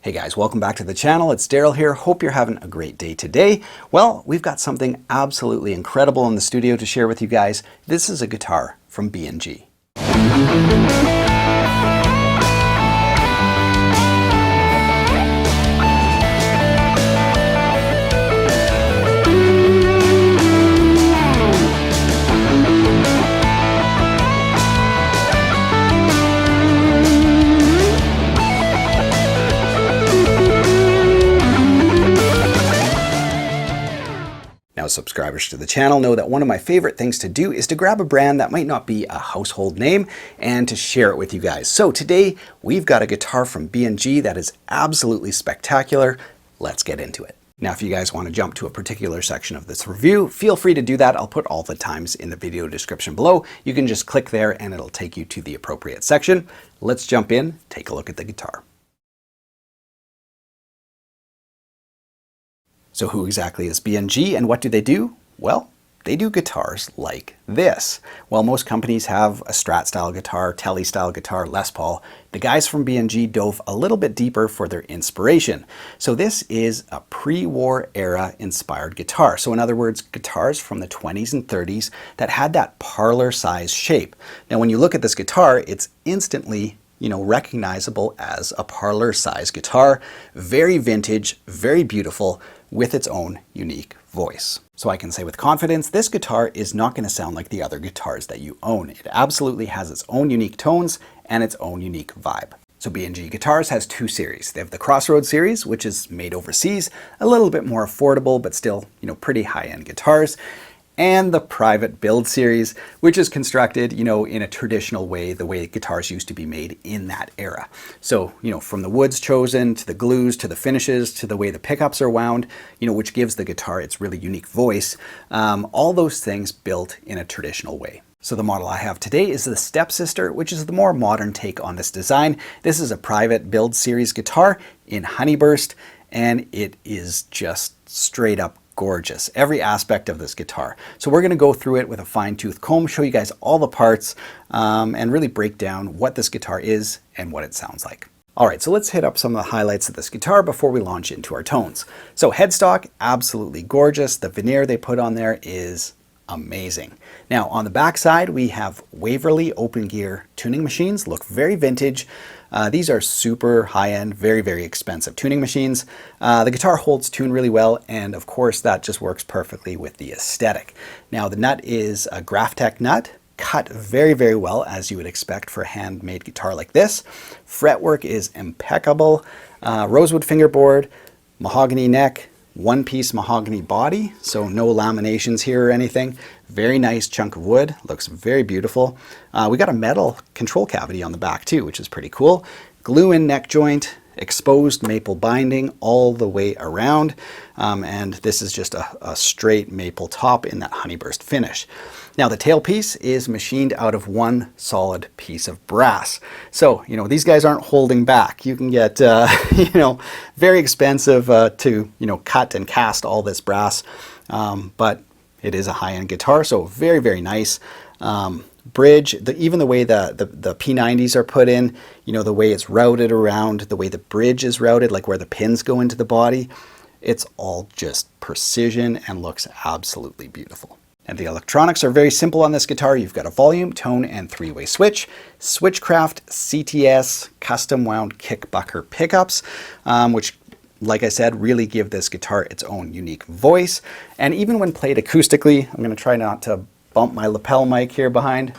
Hey guys, welcome back to the channel. It's Daryl here. Hope you're having a great day today. Well, we've got something absolutely incredible in the studio to share with you guys. This is a guitar from B&G. Now, subscribers to the channel know that one of my favorite things to do is to grab a brand that might not be a household name and to share it with you guys. So today we've got a guitar from B&G that is absolutely spectacular. Let's get into it. Now, if you guys want to jump to a particular section of this review, feel free to do that. I'll put all the times in the video description below. You can just click there and it'll take you to the appropriate section. Let's jump in, take a look at the guitar. So who exactly is B&G and what do they do? Well, they do guitars like this. While most companies have a Strat style guitar, Tele style guitar, Les Paul, the guys from B&G dove a little bit deeper for their inspiration. So this is a pre-war era inspired guitar. So in other words, guitars from the 20s and 30s that had that parlor size shape. Now when you look at this guitar, it's instantly recognizable as a parlor size guitar. Very vintage, very beautiful, with its own unique voice. So I can say with confidence, this guitar is not going to sound like the other guitars that you own. It absolutely has its own unique tones and its own unique vibe. So B&G Guitars has two series. They have the Crossroads series, which is made overseas, a little bit more affordable, but still, pretty high-end guitars. And the private build series, which is constructed, in a traditional way, the way guitars used to be made in that era. So, from the woods chosen, to the glues, to the finishes, to the way the pickups are wound, which gives the guitar its really unique voice, all those things built in a traditional way. So the model I have today is the Stepsister, which is the more modern take on this design. This is a private build series guitar in Honeyburst, and it is just straight up gorgeous, every aspect of this guitar. So we're going to go through it with a fine-tooth comb, show you guys all the parts, and really break down what this guitar is and what it sounds like. All right, so let's hit up some of the highlights of this guitar before we launch into our tones. So headstock, absolutely gorgeous. The veneer they put on there is amazing. Now on the back side, we have Waverly open gear tuning machines, look very vintage. These are super high-end, very, very expensive tuning machines. The guitar holds tune really well, and of course that just works perfectly with the aesthetic. Now the nut is a Graphtec nut, cut very, very well as you would expect for a handmade guitar like this. Fretwork is impeccable. Rosewood fingerboard, mahogany neck, one-piece mahogany body, so no laminations here or anything. Very nice chunk of wood, looks very beautiful. We got a metal control cavity on the back too, which is pretty cool. Glue-in neck joint, exposed maple binding all the way around, and this is just a straight maple top in that honeyburst finish. Now the tailpiece is machined out of one solid piece of brass. So, these guys aren't holding back. You can get, very expensive to, cut and cast all this brass, but it is a high-end guitar, so very, very nice. Bridge, even the way the P90s are put in, the way it's routed around, the way the bridge is routed, like where the pins go into the body, it's all just precision and looks absolutely beautiful. And the electronics are very simple on this guitar. You've got a volume, tone, and three-way switch, Switchcraft CTS custom wound kickbucker pickups, which, like I said, really give this guitar its own unique voice. And even when played acoustically, I'm going to try not to bump my lapel mic here behind.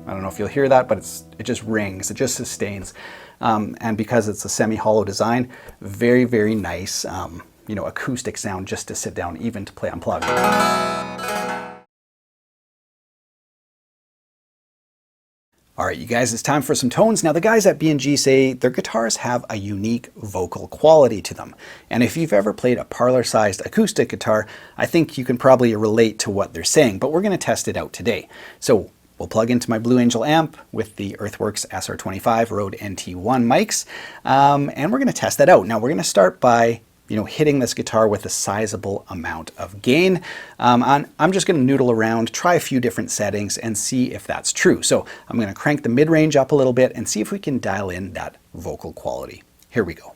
I don't know if you'll hear that, but it just rings, it just sustains. And because it's a semi-hollow design, very, very nice, acoustic sound just to sit down, even to play unplugged. All right, you guys, it's time for some tones. Now, the guys at B&G say their guitars have a unique vocal quality to them. And if you've ever played a parlor-sized acoustic guitar, I think you can probably relate to what they're saying, but we're going to test it out today. So we'll plug into my Blue Angel amp with the Earthworks SR25 Rode NT1 mics, and we're going to test that out. Now, we're going to start by hitting this guitar with a sizable amount of gain. I'm just going to noodle around, try a few different settings and see if that's true. So I'm going to crank the mid-range up a little bit and see if we can dial in that vocal quality. Here we go.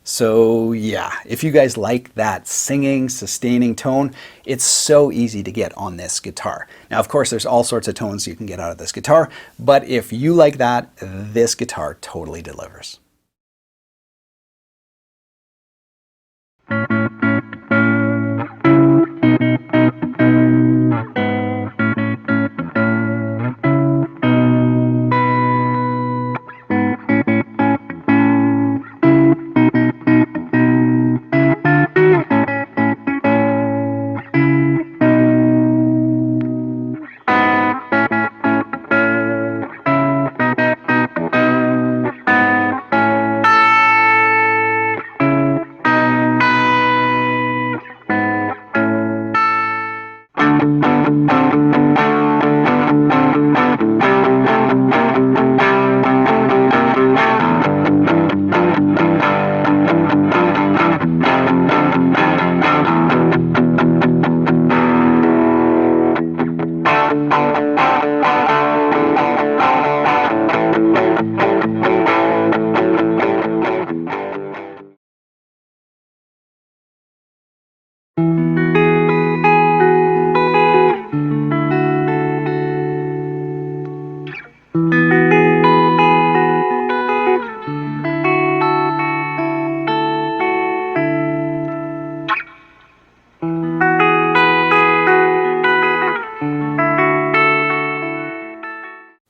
So yeah, if you guys like that singing, sustaining tone, it's so easy to get on this guitar. Now, of course, there's all sorts of tones you can get out of this guitar, but if you like that, this guitar totally delivers.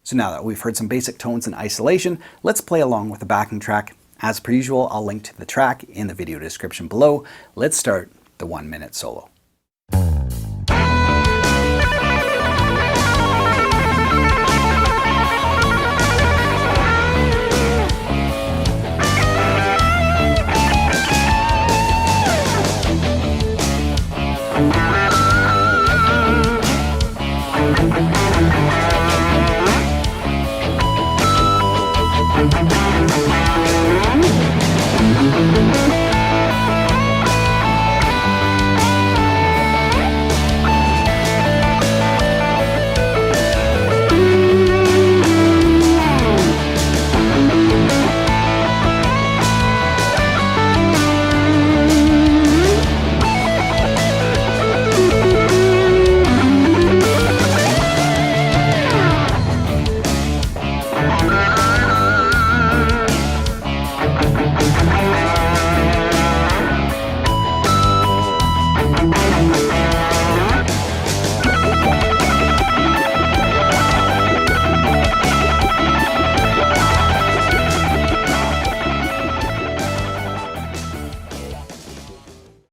So now that we've heard some basic tones in isolation, let's play along with the backing track. As per usual, I'll link to the track in the video description below. Let's start the 1-minute solo.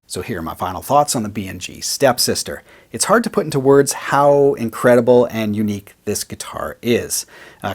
So here are my final thoughts on the B&G Stepsister. It's hard to put into words how incredible and unique this guitar is.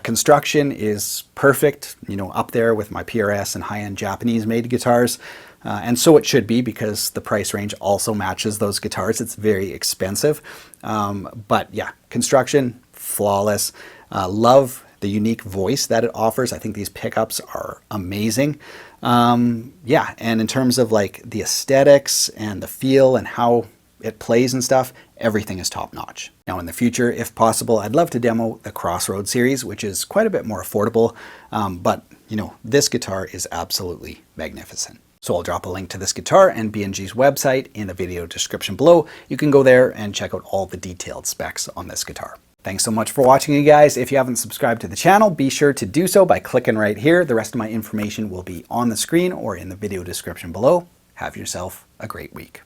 Construction is perfect, up there with my PRS and high-end Japanese-made guitars. And so it should be, because the price range also matches those guitars. It's very expensive. But yeah, construction, flawless. Love the unique voice that it offers. I think these pickups are amazing. Yeah, and in terms of like the aesthetics and the feel and how it plays and stuff, everything is top notch. Now in the future, if possible, I'd love to demo the Crossroads series, which is quite a bit more affordable. But you know, this guitar is absolutely magnificent. So I'll drop a link to this guitar and B&G's website in the video description below. You can go there and check out all the detailed specs on this guitar. Thanks so much for watching, you guys. If you haven't subscribed to the channel, be sure to do so by clicking right here. The rest of my information will be on the screen or in the video description below. Have yourself a great week.